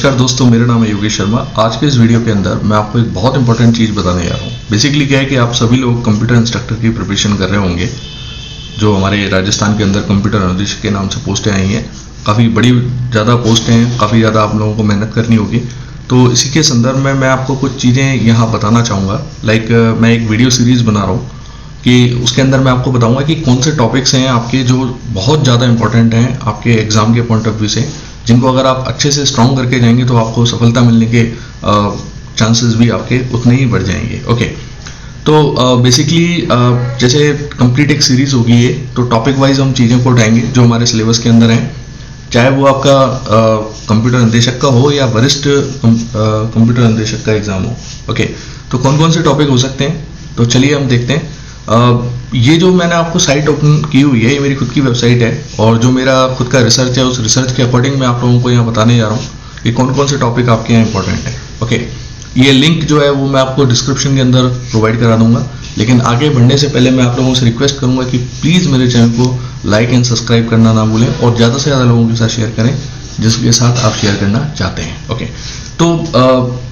नमस्कार दोस्तों, मेरा नाम है योगेश शर्मा। आज के इस वीडियो के अंदर मैं आपको एक बहुत इंपॉर्टेंट चीज़ बताने जा रहा हूँ। बेसिकली क्या है कि आप सभी लोग कंप्यूटर इंस्ट्रक्टर की प्रिपरेशन कर रहे होंगे, जो हमारे राजस्थान के अंदर कंप्यूटर अनुदेशक के नाम से पोस्टें आई हैं। काफ़ी बड़ी ज़्यादा पोस्टें हैं, काफ़ी ज़्यादा आप लोगों को मेहनत करनी होगी। तो इसी के संदर्भ में मैं आपको कुछ चीज़ें यहाँ बताना चाहूँगा। मैं एक वीडियो सीरीज़ बना रहा हूँ कि उसके अंदर मैं आपको बताऊँगा कि कौन से टॉपिक्स हैं आपके जो बहुत ज़्यादा इंपॉर्टेंट हैं आपके एग्ज़ाम के पॉइंट ऑफ व्यू से, जिनको अगर आप अच्छे से स्ट्रॉन्ग करके जाएंगे तो आपको सफलता मिलने के चांसेस भी आपके उतने ही बढ़ जाएंगे। ओके, तो बेसिकली जैसे कंप्लीट एक सीरीज होगी ये, तो टॉपिक वाइज हम चीज़ों को उठाएंगे जो हमारे सिलेबस के अंदर हैं, चाहे वो आपका कंप्यूटर निदेशक का हो या वरिष्ठ कंप्यूटर निदेशक का एग्जाम हो। ओके, तो कौन कौन से टॉपिक हो सकते हैं, तो चलिए हम देखते हैं। ये जो मैंने आपको साइट ओपन की हुई है, ये मेरी खुद की वेबसाइट है और जो मेरा खुद का रिसर्च है उस रिसर्च के अकॉर्डिंग मैं आप लोगों को यहाँ बताने जा रहा हूँ कि कौन कौन से टॉपिक आपके यहाँ इंपॉर्टेंट है। ओके, ये लिंक जो है वो मैं आपको डिस्क्रिप्शन के अंदर प्रोवाइड करा दूंगा, लेकिन आगे बढ़ने से पहले मैं आप लोगों से रिक्वेस्ट करूंगा कि प्लीज़ मेरे चैनल को लाइक एंड सब्सक्राइब करना ना भूलें और ज़्यादा से ज़्यादा लोगों के साथ शेयर करें जिसके साथ आप शेयर करना चाहते हैं। ओके, तो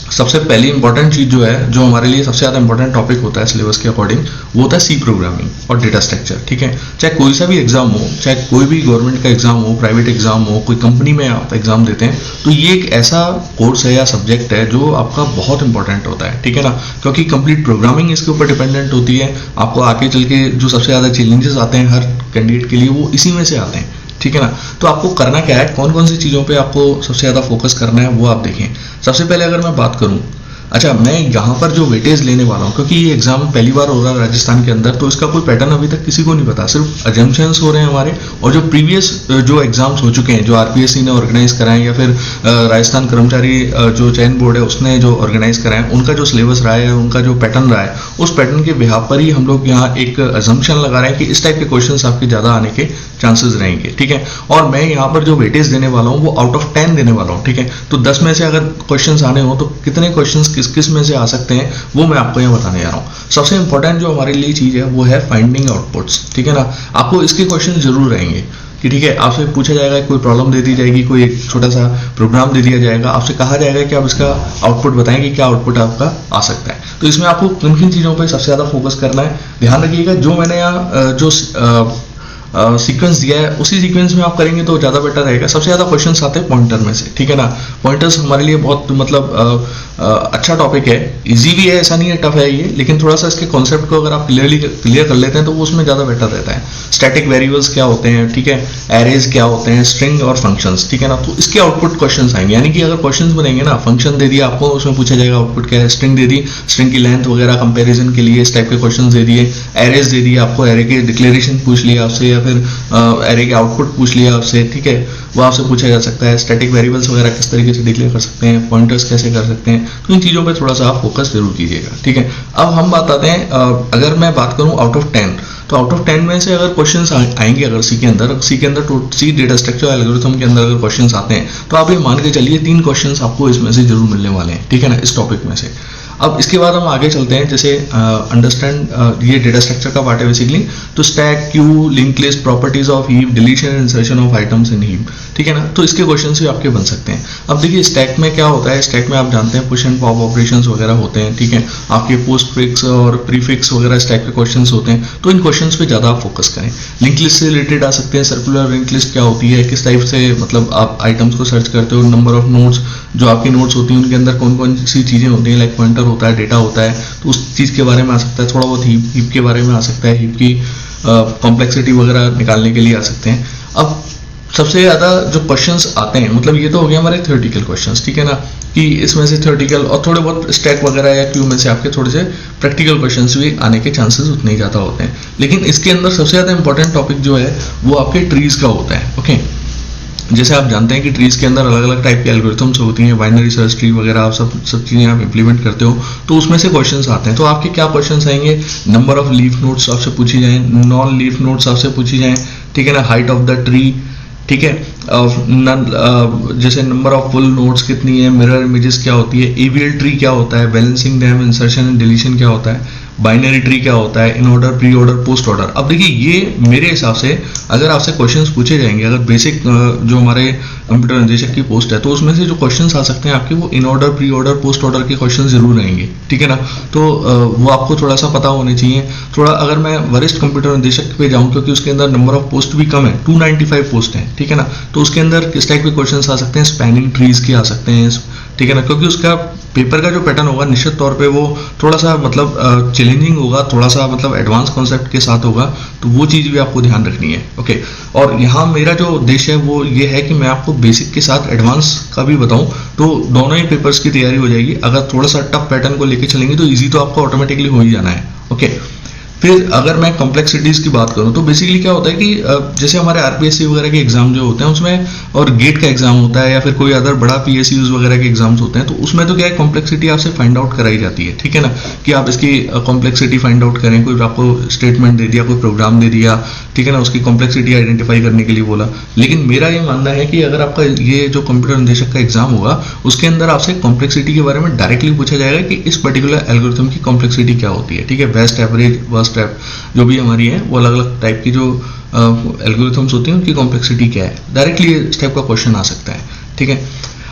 सबसे पहली इंपॉर्टेंट चीज़ जो है, जो हमारे लिए सबसे ज़्यादा इंपॉर्टेंट टॉपिक होता है सिलेबस के अकॉर्डिंग, वो होता है सी प्रोग्रामिंग और डेटा स्ट्रक्चर। ठीक है, चाहे कोई सा भी एग्जाम हो, चाहे कोई भी गवर्नमेंट का एग्जाम हो, प्राइवेट एग्जाम हो, कोई कंपनी में आप एग्जाम देते हैं, तो ये एक ऐसा कोर्स है या सब्जेक्ट है जो आपका बहुत इंपॉर्टेंट होता है। ठीक है ना, क्योंकि कंप्लीट प्रोग्रामिंग इसके ऊपर डिपेंडेंट होती है। आपको आगे चल के जो सबसे ज़्यादा चैलेंजेस आते हैं हर कैंडिडेट के लिए, वो इसी में से आते हैं। ठीक है ना, तो आपको करना क्या है, कौन कौन सी चीज़ों पे आपको सबसे ज़्यादा फोकस करना है वो आप देखें। सबसे पहले अगर मैं बात करूं, अच्छा मैं यहाँ पर जो वेटेज लेने वाला हूँ, क्योंकि ये एग्जाम पहली बार हो रहा है राजस्थान के अंदर, तो इसका कोई पैटर्न अभी तक किसी को नहीं पता, सिर्फ अजम्पशंस हो रहे हैं हमारे। और जो प्रीवियस जो एग्जाम्स हो चुके हैं, जो आरपीएससी ने ऑर्गेनाइज कराए या फिर राजस्थान कर्मचारी जो चयन बोर्ड है उसने जो ऑर्गेनाइज कराए, उनका जो सिलेबस रहा है, उनका जो पैटर्न रहा है, उस पैटर्न के बिहाफ पर ही हम लोग यहाँ एक अजम्पशन लगा रहे हैं कि इस टाइप के क्वेश्चन आपके ज़्यादा आने के चांसेस रहेंगे। ठीक है, और मैं यहाँ पर जो वेटेज देने वाला हूँ वो आउट ऑफ 10 देने वाला हूँ। ठीक है, तो 10 में से अगर क्वेश्चंस आने हो तो कितने क्वेश्चंस किस किस में से आ सकते हैं वो मैं आपको यहाँ बताने जा रहा हूँ। सबसे इंपॉर्टेंट जो हमारे लिए चीज़ है वो है फाइंडिंग आउटपुट्स। ठीक है ना, आपको इसके क्वेश्चन जरूर रहेंगे कि ठीक है, आपसे पूछा जाएगा, कोई प्रॉब्लम दे दी जाएगी, कोई एक छोटा सा प्रोग्राम दे दिया जाएगा, आपसे कहा जाएगा कि आप इसका आउटपुट बताएं कि क्या आउटपुट आपका आ सकता है। तो इसमें आपको किन किन चीज़ों पर सबसे ज़्यादा फोकस करना है, ध्यान रखिएगा। जो मैंने यहाँ जो सीक्वेंस दिया है उसी सीक्वेंस में आप करेंगे तो ज़्यादा बेटर रहेगा। सबसे ज़्यादा क्वेश्चंस आते हैं पॉइंटर में से। ठीक है ना, पॉइंटर्स हमारे लिए बहुत मतलब अच्छा टॉपिक है, इजी भी है, ऐसा नहीं है टफ है ये, लेकिन थोड़ा सा इसके कॉन्सेप्ट को अगर आप क्लियर कर लेते हैं तो वो उसमें ज़्यादा बेटर रहता है। स्टैटिक वेरिएबल्स क्या होते हैं, ठीक है, एरेज क्या होते हैं, स्ट्रिंग और फंक्शंस। ठीक है ना, तो इसके आउटपुट क्वेश्चंस आएंगे, यानी कि अगर क्वेश्चंस बनेंगे ना, फंक्शन दे दिया आपको, उसमें पूछा जाएगा आउटपुट क्या है, स्ट्रिंग दे दी, स्ट्रिंग की लेंथ वगैरह कंपेरिजन के लिए इस टाइप के क्वेश्चन दे दिए, एरेज दे दिए आपको, एरे के डिक्लेरेशन पूछ लिया आपसे या फिर एरे के आउटपुट पूछ लिया आपसे। ठीक है, वो आपसे पूछा जा सकता है। स्टैटिक वेरिएबल्स वगैरह किस तरीके से डिक्लेयर कर सकते हैं, पॉइंटर्स कैसे कर सकते हैं, तो इन चीज़ों पे थोड़ा सा आप फोकस जरूर कीजिएगा। ठीक है, अब हम बात आते हैं, अगर मैं बात करूं आउट ऑफ 10, तो आउट ऑफ 10 में से अगर क्वेश्चंस आएंगे, अगर सी के अंदर सी डेटा स्ट्रक्चर एल्गोरिथम के अंदर अगर क्वेश्चंस आते हैं, तो आप ये मान के चलिए 3 क्वेश्चंस आपको इसमें से जरूर मिलने वाले हैं। ठीक है ना, इस टॉपिक में से। अब इसके बाद हम आगे चलते हैं, जैसे अंडरस्टैंड ये डेटा स्ट्रक्चर का पार्ट है बेसिकली, तो stack, Q, link list, properties of heap, deletion and insertion of items in heap. ठीक है ना, तो इसके क्वेश्चन भी आपके बन सकते हैं। अब देखिए स्टैक में क्या होता है, स्टैक में आप जानते हैं पुश एंड पॉप ऑपरेशंस वगैरह होते हैं। ठीक है, आपके पोस्ट फिक्स और प्रीफिक्स वगैरह इस टाइप के क्वेश्चंस होते हैं, तो इन क्वेश्चंस पे ज़्यादा आप फोकस करें। लिंक लिस्ट से रिलेटेड आ सकते हैं, सर्कुलर लिंक लिस्ट क्या होती है, किस टाइप से मतलब आप आइटम्स को सर्च करते हो, नंबर ऑफ नोट्स, जो आपकी नोट्स होती हैं उनके अंदर कौन कौन सी चीज़ें होती हैं, लाइक पॉइंटर होता है, डेटा होता है, तो उस चीज़ के बारे में आ सकता है। थोड़ा बहुत हीप के बारे में आ सकता है, हीप की कॉम्प्लेक्सिटी वगैरह निकालने के लिए आ सकते हैं। अब सबसे ज़्यादा जो क्वेश्चंस आते हैं, मतलब ये तो हो गया हमारे थ्योरेटिकल क्वेश्चंस। ठीक है ना, कि इसमें से थ्योरेटिकल और थोड़े बहुत स्टैक वगैरह या क्यू में से आपके थोड़े से प्रैक्टिकल क्वेश्चंस भी आने के चांसेस उतने ही ज़्यादा होते हैं। लेकिन इसके अंदर सबसे ज़्यादा इंपॉर्टेंट टॉपिक जो है वो आपके ट्रीज का होता है। ओके, जैसे आप जानते हैं कि ट्रीज के अंदर अलग अलग टाइप की एल्गोरिथम्स होती हैं, बाइनरी सर्च ट्री वगैरह, आप सब चीज़ें आप इंप्लीमेंट करते हो, तो उसमें से क्वेश्चंस आते हैं। तो आपके क्या क्वेश्चंस आएंगे, नंबर ऑफ लीफ नोड्स आपसे पूछी जाए, नॉन लीफ नोड्स आपसे पूछी जाए। ठीक है ना, हाइट ऑफ द ट्री, ठीक है, जैसे नंबर ऑफ फुल नोड्स कितनी है, मिरर इमेजेस क्या होती है, एवीएल ट्री क्या होता है, balancing dam, insertion and deletion क्या होता है, बाइनरी ट्री क्या होता है, in order, pre order, post order. अब देखिए ये मेरे हिसाब से अगर आपसे क्वेश्चंस पूछे जाएंगे, अगर बेसिक जो हमारे कंप्यूटर निदेशक की पोस्ट है, तो उसमें से जो क्वेश्चंस आ सकते हैं आपके वो in order, pre order, post order के क्वेश्चन जरूर रहेंगे, ठीक है ना। तो वो आपको थोड़ा सा पता होने चाहिए। थोड़ा अगर मैं वरिष्ठ कंप्यूटर निदेशक पे जाऊं, क्योंकि उसके अंदर नंबर ऑफ पोस्ट भी कम है, 295 पोस्ट है, ठीक है ना, तो उसके अंदर किस टाइप के क्वेश्चन आ सकते हैं, स्पैनिंग ट्रीज के आ सकते हैं, ठीक है ना, क्योंकि उसका पेपर का जो पैटर्न होगा निश्चित तौर पे वो थोड़ा सा मतलब चैलेंजिंग होगा, थोड़ा सा मतलब एडवांस कॉन्सेप्ट के साथ होगा, तो वो चीज़ भी आपको ध्यान रखनी है। ओके, और यहाँ मेरा जो उद्देश्य है वो ये है कि मैं आपको बेसिक के साथ एडवांस का भी बताऊं, तो दोनों ही पेपर्स की तैयारी हो जाएगी। अगर थोड़ा सा टफ पैटर्न को लेके चलेंगे तो ईजी तो आपको ऑटोमेटिकली हो ही जाना है। ओके, फिर अगर मैं कॉम्प्लेक्सिटीज की बात करूं तो बेसिकली क्या होता है कि जैसे हमारे आरपीएससी वगैरह के एग्जाम जो होते हैं उसमें, और गेट का एग्जाम होता है या फिर कोई अदर बड़ा पीएसयूज वगैरह के एग्जाम्स होते हैं, तो उसमें तो क्या है, कॉम्प्लेक्सिटी आपसे फाइंड आउट कराई जाती है, ठीक है ना, कि आप इसकी कॉम्प्लेक्सिटी फाइंड आउट करें। कोई आपको स्टेटमेंट दे दिया, कोई प्रोग्राम दे दिया, ठीक है ना, उसकी कॉम्प्लेक्सिटी आइडेंटिफाई करने के लिए बोला। लेकिन मेरा ये मानना है कि अगर आपका ये जो कंप्यूटर निदेशक का एग्जाम होगा उसके अंदर आपसे कॉम्प्लेक्सिटी के बारे में डायरेक्टली पूछा जाएगा कि इस पर्टिकुलर एल्गोरिथम की कॉम्प्लेक्सिटी क्या होती है, ठीक है, बेस्ट, एवरेज, वर्स्ट, जो भी हमारी है वो अलग अलग टाइप की जो एल्गोरिथम्स होती हैं उनकी कॉम्प्लेक्सिटी क्या है, डायरेक्टली इस टाइप का क्वेश्चन आ सकता है, ठीक है।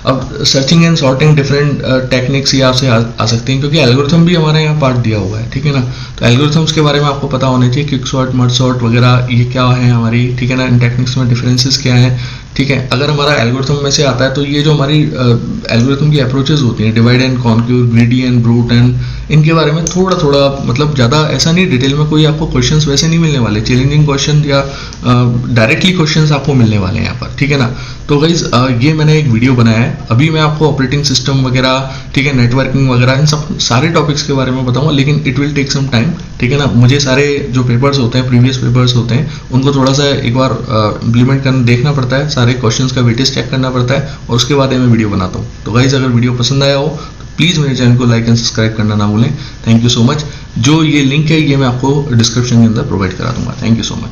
अब searching and sorting different techniques ये आपसे आ सकती हैं, क्योंकि एल्गोरिथम भी हमारे यहाँ पार्ट दिया हुआ है, ठीक है ना, तो एल्गोरिथम्स के बारे में आपको पता होना चाहिए, क्विक सॉर्ट, मर्ज सॉर्ट वगैरह ये क्या है हमारी, ठीक है ना, इन टेक्निक्स में डिफरेंसेस क्या है, ठीक है। अगर हमारा एल्गोरिथम में से आता है तो ये जो हमारी एल्गोरिथम की अप्रोचेस होती हैं, divide and conquer, greedy and brute and, इनके बारे में थोड़ा थोड़ा मतलब ज़्यादा ऐसा नहीं डिटेल में कोई आपको क्वेश्चंस वैसे नहीं मिलने वाले, चैलेंजिंग क्वेश्चन या डायरेक्टली क्वेश्चंस आपको मिलने वाले हैं यहाँ पर, ठीक है ना। तो गाइज ये मैंने एक वीडियो बनाया है, अभी मैं आपको ऑपरेटिंग सिस्टम वगैरह, ठीक है, नेटवर्किंग वगैरह, इन सब सारे टॉपिक्स के बारे में बताऊंगा, लेकिन it will take some time, ठीक है ना। मुझे सारे जो पेपर्स होते हैं, प्रीवियस पेपर्स होते हैं, उनको थोड़ा सा एक बार इम्प्लीमेंट करना, देखना पड़ता है, सारे क्वेश्चंस का वेटेज चेक करना पड़ता है, और उसके बाद मैं वीडियो बनाता हूँ। तो गाइज अगर वीडियो पसंद आया हो तो प्लीज़ मेरे चैनल को लाइक एंड सब्सक्राइब करना ना भूलें। Thank you so much. जो ये लिंक है ये मैं आपको डिस्क्रिप्शन के अंदर प्रोवाइड करा दूंगा। Thank you so much.